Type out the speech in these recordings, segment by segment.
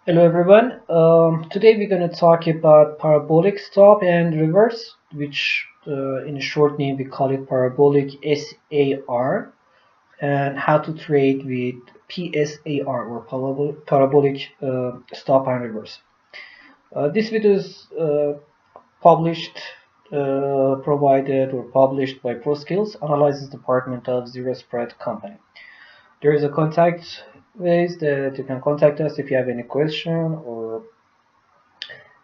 Hello everyone. Today we're going to talk about parabolic stop and reverse, which in a short name we call it parabolic SAR, and how to trade with PSAR or parabolic stop and reverse. This video is published, provided or published by ProSkills Analysis Department of Zero Spread Company. There is a contact ways that you can contact us if you have any question or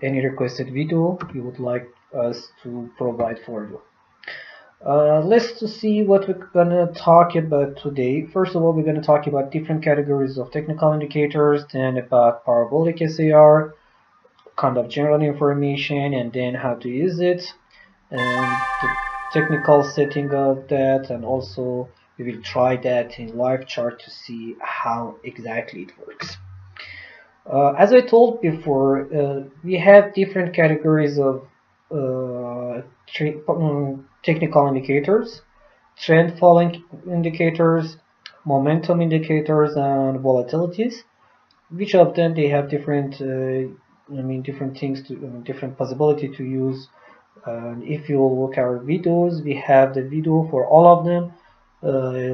any requested video you would like us to provide for you. Let's to see what we're gonna talk about today. First of all, we're gonna talk about different categories of technical indicators, then about parabolic SAR, kind of general information, and then how to use it, and the technical setting of that, and also we will try that in live chart to see how exactly it works. As I told before, we have different categories of technical indicators, trend following indicators, momentum indicators, and volatilities. Which of them they have different, different things to, different possibility to use. If you look at our videos, we have the video for all of them,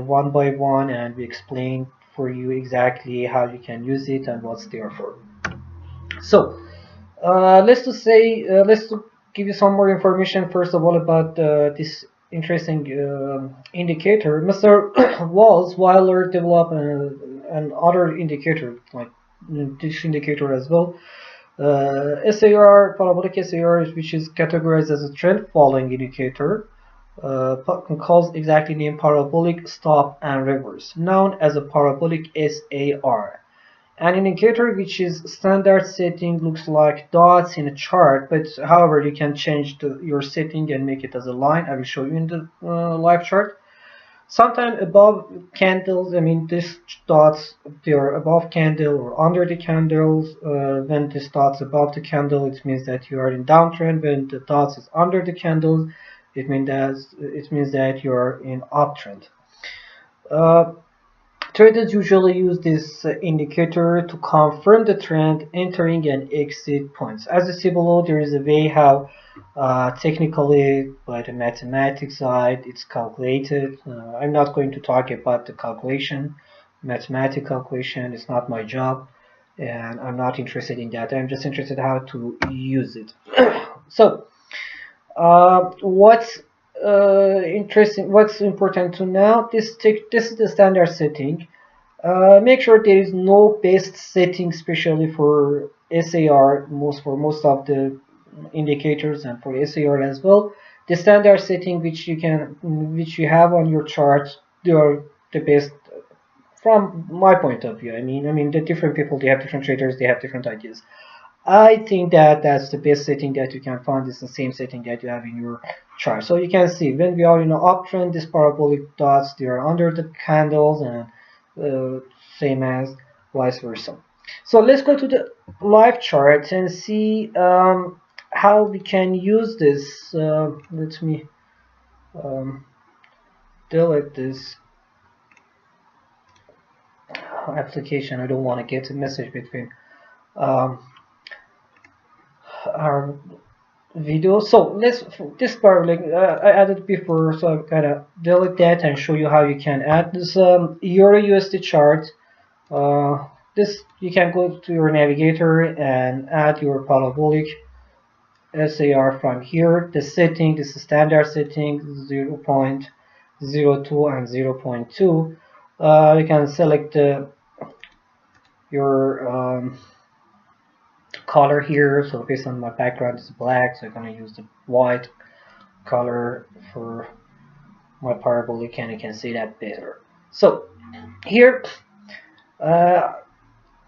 one by one, and we explain for you exactly how you can use it and what's there for. So let's give you some more information first of all about this interesting indicator. Mr. Weiler developed another indicator like this indicator as well. SAR, parabolic SAR, which is categorized as a trend following indicator, calls exactly named parabolic stop and reverse, known as a parabolic SAR. An indicator which is standard setting looks like dots in a chart, but however you can change your setting and make it as a line. I will show you in the live chart. Sometimes above candles, these dots, they are above candle or under the candles. When this dot's above the candle, it means that you are in downtrend. When the dots is under the candles, it means that you are in uptrend. Traders usually use this indicator to confirm the trend entering and exit points. As you see below, there is a way how technically by the mathematics side it's calculated. I'm not going to talk about the calculation. Mathematical calculation is not my job and I'm not interested in that. I'm just interested how to use it. So what's interesting, what's important to know, this is the standard setting. Make sure there is no best setting, especially for SAR, for most of the indicators and for SAR as well. The standard setting which you have on your chart, they are the best from my point of view. The different people, they have different traders, they have different ideas. I think that that's the best setting that you can find. Is the same setting that you have in your chart. So you can see when we are in an uptrend, these parabolic dots, they are under the candles, and same as vice versa. So let's go to the live chart and see how we can use this. Let me delete this application. I don't want to get a message between our video. So let's, this part, like I added before, so I'm gonna delete that and show you how you can add this Euro USD chart. This, you can go to your navigator and add your parabolic SAR from here. The setting, this is standard setting, 0.02 and 0.2. You can select your color here. So based on my background is black, so I'm going to use the white color for my parabolic, and you can see that better. So here,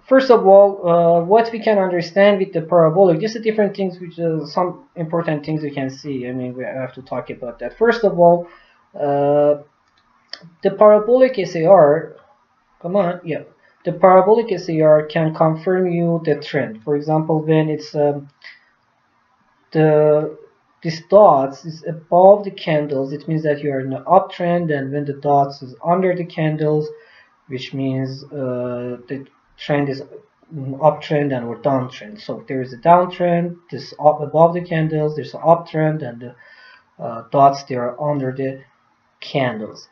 first of all, what we can understand with the parabolic, just the different things, which some important things we can see. We have to talk about that. First of all, the parabolic SAR, come on, yeah. The parabolic SAR can confirm you the trend. For example, when it's this dots is above the candles, it means that you are in an uptrend, and when the dots is under the candles, which means the trend is uptrend and or downtrend. So there is a downtrend, this up above the candles, there's an uptrend, and the dots they are under the candles.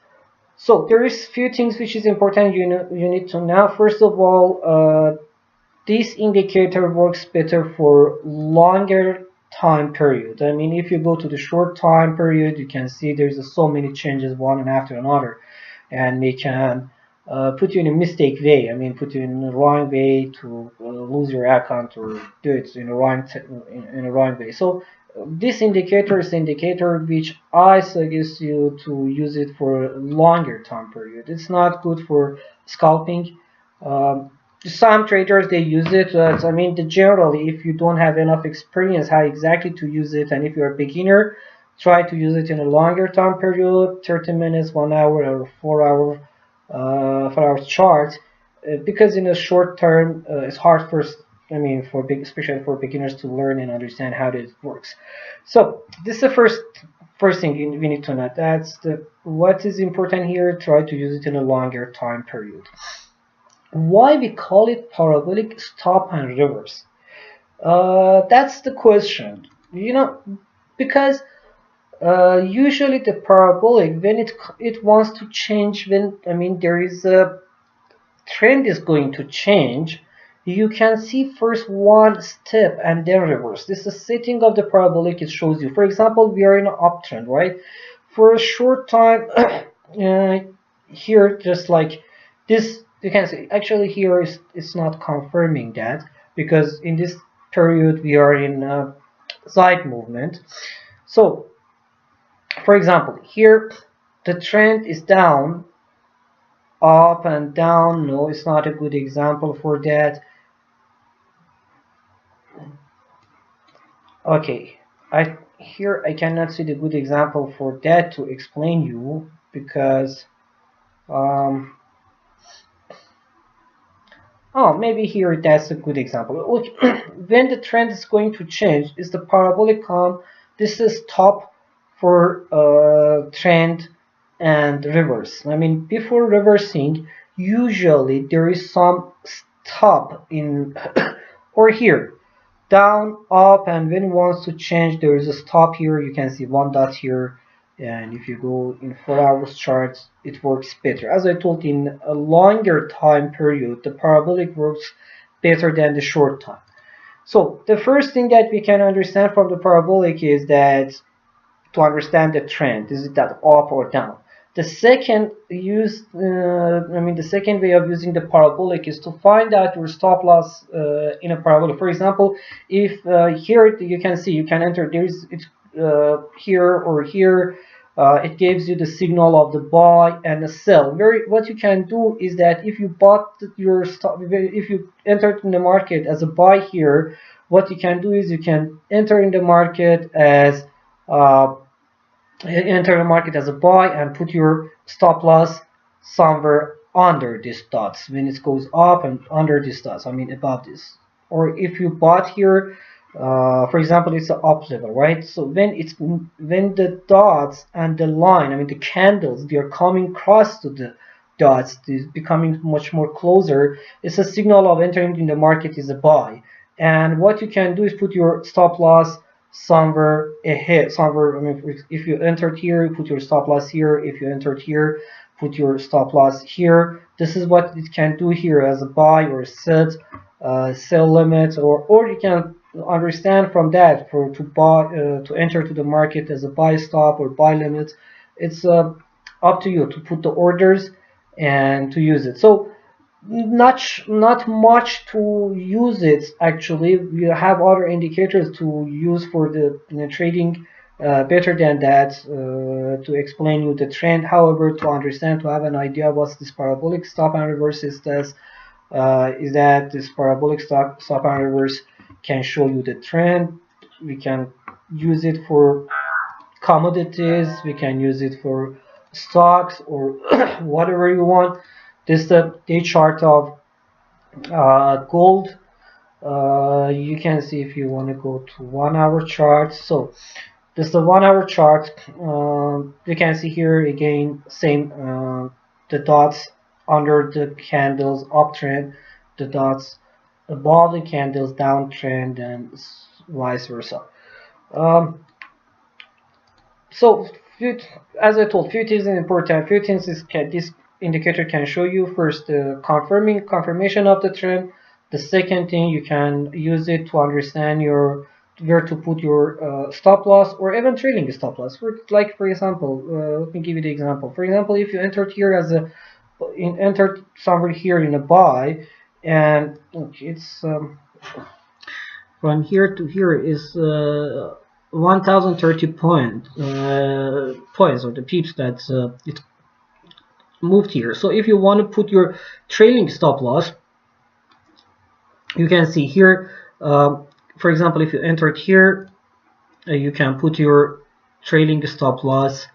So there is few things which is important you need to know. First of all, this indicator works better for longer time period. I mean, if you go to the short time period, you can see there's so many changes one and after another, and they can put you in a mistake way. I mean, put you in the wrong way to lose your account or do it in a wrong way. So this indicator is the indicator which I suggest you to use it for a longer time period. It's not good for scalping. Um, some traders they use it. I mean, generally, if you don't have enough experience how exactly to use it, and if you're a beginner, try to use it in a longer time period, 30 minutes, 1 hour, or 4 hour, 4 hours chart, because in a short term, it's hard for, I mean, for especially for beginners to learn and understand how this works. So this is the first thing we need to know. That's what is important here. Try to use it in a longer time period. Why we call it parabolic stop and reverse? That's the question. Because usually the parabolic, when it wants to change, when I mean there is a trend is going to change, you can see first one step and then reverse. This is the setting of the parabolic. It shows you. For example, we are in an uptrend, right? For a short time, here just like this, you can see actually here is it's not confirming that, because in this period we are in a side movement. So for example, here the trend is down, up and down. No, it's not a good example for that. Okay, I cannot see the good example for that to explain you, because um, oh, maybe here that's a good example. Look, when the trend is going to change, is the parabolic column. This is top for trend and reverse. I mean, before reversing, usually there is some stop in or here, down, up, and when it wants to change, there is a stop here. You can see one dot here, and if you go in 4 hours charts, it works better. As I told, in a longer time period, the parabolic works better than the short time. So the first thing that we can understand from the parabolic is that to understand the trend, is it that up or down? The second the second way of using the parabolic is to find out your stop loss in a parabolic. For example, if here you can see you can enter it's here or here. It gives you the signal of the buy and the sell. What you can do is that if you bought your stop, if you entered in the market as a buy here, what you can do is you can enter in the market as a buy and put your stop loss somewhere under these dots when it goes up, and under these dots, I mean above this. Or if you bought here, for example, it's an up level, right? So when the dots and the line, I mean the candles, they are coming across to the dots, is becoming much more closer. It's a signal of entering in the market is a buy. And what you can do is put your stop loss somewhere ahead, somewhere. I mean, if you entered here, put your stop loss here. If you entered here, put your stop loss here. This is what it can do here as a buy or set sell limit, or you can understand from that to buy to enter to the market as a buy stop or buy limit. It's up to you to put the orders and to use it. So not much to use it. Actually, we have other indicators to use for the trading better than that to explain you the trend. However, to understand, to have an idea what this parabolic stop and reverse is that this parabolic stop and reverse can show you the trend. We can use it for commodities, we can use it for stocks or whatever you want. This is the day chart of gold. You can see if you want to go to 1 hour chart. So this is the 1 hour chart. You can see here again same the dots under the candles uptrend, the dots above the candles downtrend and vice versa. Um, so as I told, few things is important. Few things this indicator can show you. First, the confirmation of the trend. The second thing, you can use it to understand where to put your stop loss or even trailing stop loss. For example, let me give you the example. For example, if you entered here as entered somewhere here in a buy, and look, it's from here to here is 1030 points or the pips that it moved here. So if you want to put your trailing stop loss, you can see here, for example, if you entered here, you can put your trailing stop loss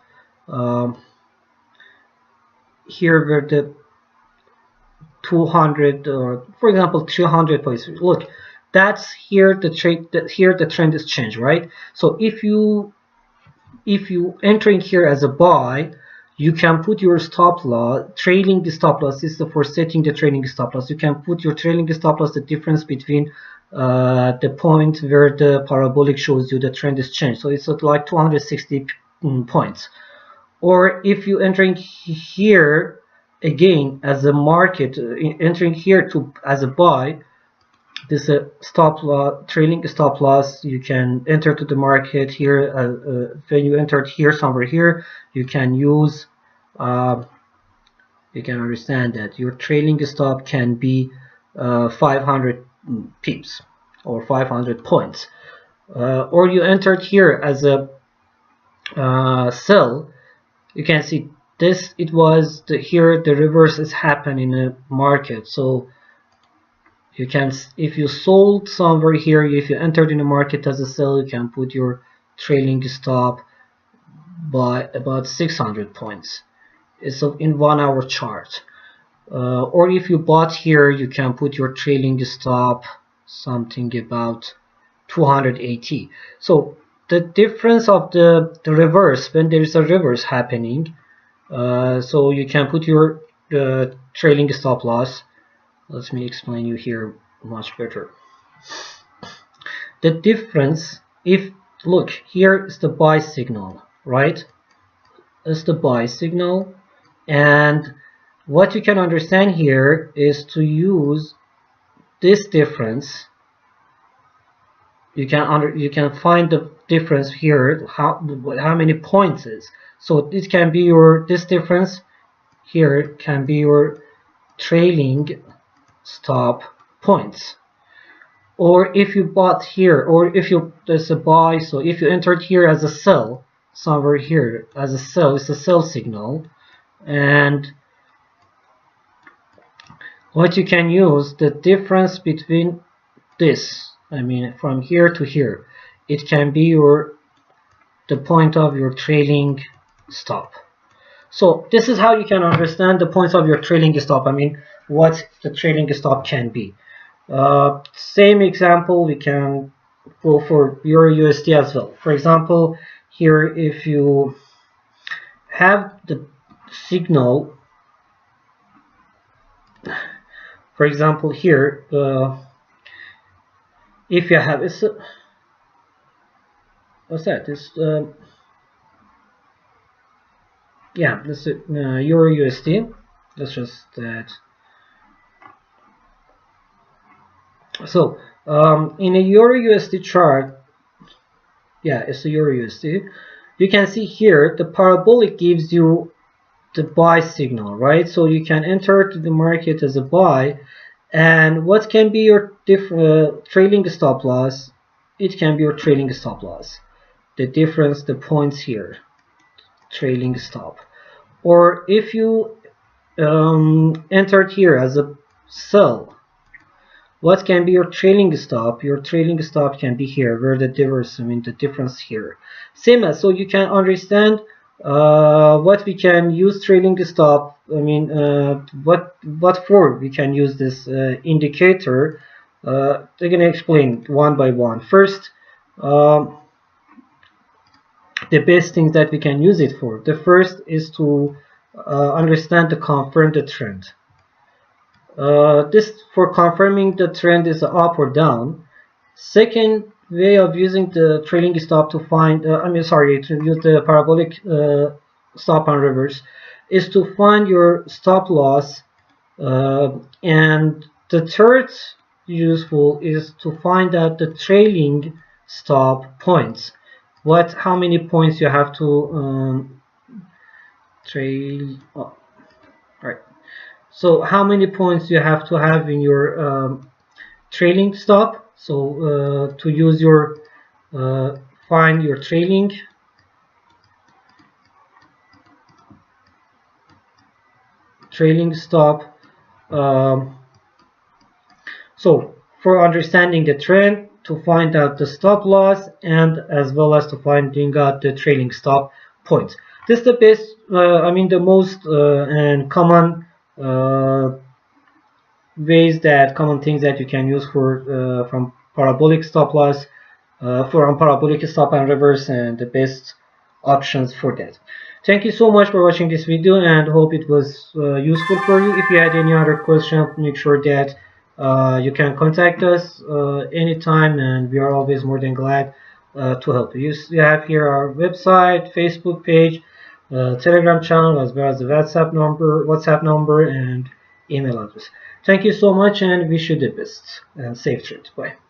here where the 200 or for example 300 points. Look, that's here the trade, here the trend is changed, right? So if you entering here as a buy, you can put your stop loss, trailing the stop loss is for setting the trailing stop loss. You can put your trailing stop loss, the difference between the point where the parabolic shows you the trend is changed. So it's at like 260 points. Or if you entering here again as a market, entering here to as a buy, this stop loss, trailing stop loss, you can enter to the market here. When you entered here somewhere here, you can use you can understand that your trailing stop can be 500 pips or 500 points, or you entered here as a sell. You can see this, it was here the reverse is happening in a market. So you can, if you sold somewhere here, if you entered in the market as a sell, you can put your trailing stop by about 600 points. It's in 1 hour chart. Or if you bought here, you can put your trailing stop something about 280. So the difference of the reverse, when there is a reverse happening, so you can put your trailing stop loss. Let me explain you here much better. The difference, if look here is the buy signal, right? It's the buy signal, and what you can understand here is to use this difference. You can find the difference here, how many points is. So it can be your, this difference here can be your trailing stop points. Or if you bought here, or if you, there's a buy, so if you entered here as a sell somewhere here as a sell, it's a sell signal, and what you can use, the difference between this, I mean from here to here, it can be your the point of your trailing stop. So this is how you can understand the points of your trailing stop. I mean what the trailing stop can be. Same example, we can go for Euro USD as well. For example, here if you have the signal, for example here, if you have it's what's that? This yeah, this is Euro USD. That's just that. So in a Euro USD chart, yeah, it's a Euro USD. You can see here the parabolic gives you the buy signal, right? So you can enter to the market as a buy, and what can be your trailing stop loss? It can be your trailing stop loss. The difference, the points here, trailing stop. Or if you entered here as a sell, what can be your trailing stop? Your trailing stop can be here, where the difference, I mean the difference here. Same as, so you can understand what we can use trailing stop. I mean, what for we can use this indicator. They're gonna explain one by one. First, the best things that we can use it for. The first is to understand the confirm the trend. This for confirming the trend is up or down. Second way of using the trailing stop to find, to use the parabolic stop and reverse is to find your stop loss. And the third useful is to find out the trailing stop points. How many points you have to trail? Oh, right. So how many points you have to have in your trailing stop? So to use your find your trailing stop. Um, So for understanding the trend, to find out the stop loss, and as well as to finding out the trailing stop points. This is the best, the most and common common things that you can use for from parabolic stop loss, from parabolic stop and reverse, and the best options for that. Thank you so much for watching this video, and hope it was useful for you. If you had any other question, make sure that you can contact us anytime, and we are always more than glad to help you. You have here our website, Facebook page, Telegram channel, as well as the WhatsApp number, and email address. Thank you so much, and wish you the best and safe trip. Bye.